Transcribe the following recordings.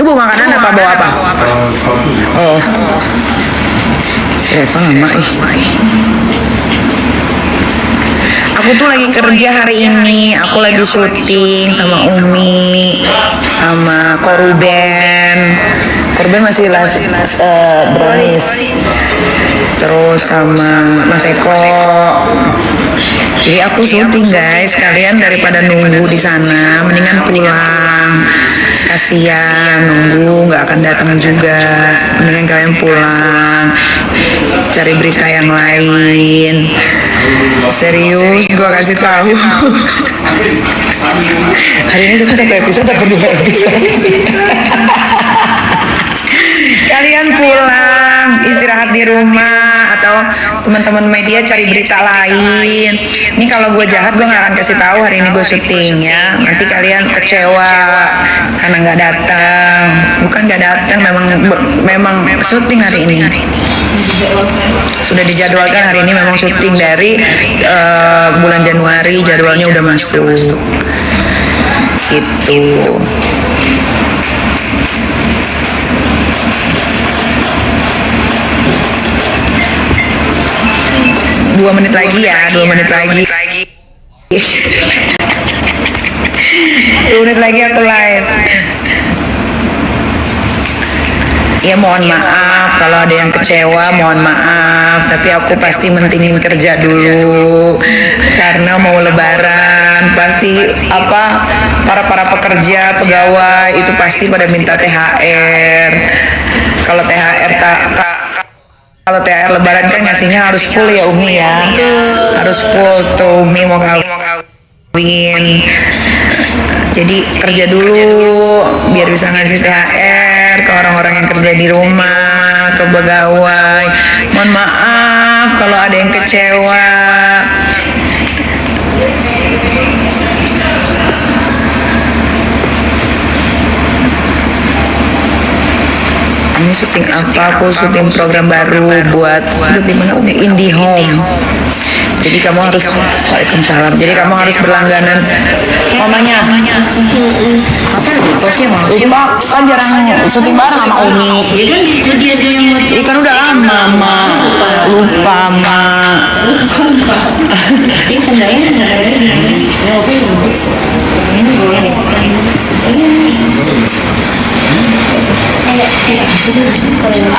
Itu bawa makanan apa bawa apa? Oh, si Reva lama Aku tuh lagi kerja hari ini. Aku lagi syuting sama Umi, sama Koruben. Koruben masih brownies. Terus sama Mas Eko. Jadi aku syuting guys. Kalian daripada nunggu di sana, mendingan pulang. Kasian nunggu nggak akan datang juga. Mendingan kalian pulang. Cari berita yang lain. Serius, gue kasih tahu. Hari ini cuma 1 episode atau 2 episode. Kalian pulang, istirahat di rumah atau teman-teman media cari berita lain. Ini kalau gue jahat gue nggak akan kasih tahu hari ini gue syuting ya. Nanti kalian kecewa karena nggak datang. Bukan nggak datang, memang syuting hari ini. Sudah dijadwalkan hari ini memang syuting dari bulan Januari, jadwalnya udah masuk. Gitu. Dua menit lagi ya, 2 menit lagi. 2 menit lagi aku live. Ya mohon maaf kalau ada yang kecewa, mohon maaf. Tapi aku pasti mentingin kerja dulu karena mau Lebaran. Pasti para pekerja, pegawai itu pasti pada minta THR. Kalau THR Lebaran kan ngasihnya harus full ya Umi ya. Harus full tuh Umi mau kawin. Jadi kerja dulu biar bisa ngasih THR ke orang-orang yang kerja di rumah, ke pegawai. Mohon maaf kalau ada yang kecewa. Ini syuting apa? Aku syuting program baru buat di mana Umi? IndiHome. Jadi kamu harus, Waalaikumsalam. Jadi kamu harus berlangganan. Mamanya. Masa gitu sih mau? Lupa kan jarang syuting bareng sama Umi. Jadi kan udah lama, Ma. Lupa, Ma.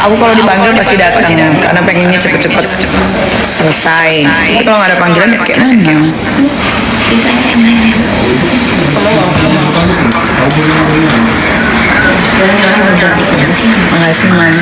Aku kalau dipanggil pasti datang karena pengennya cepet-cepet selesai. Tapi kalau nggak ada panggilan ya kayak mana? Makasih Mas.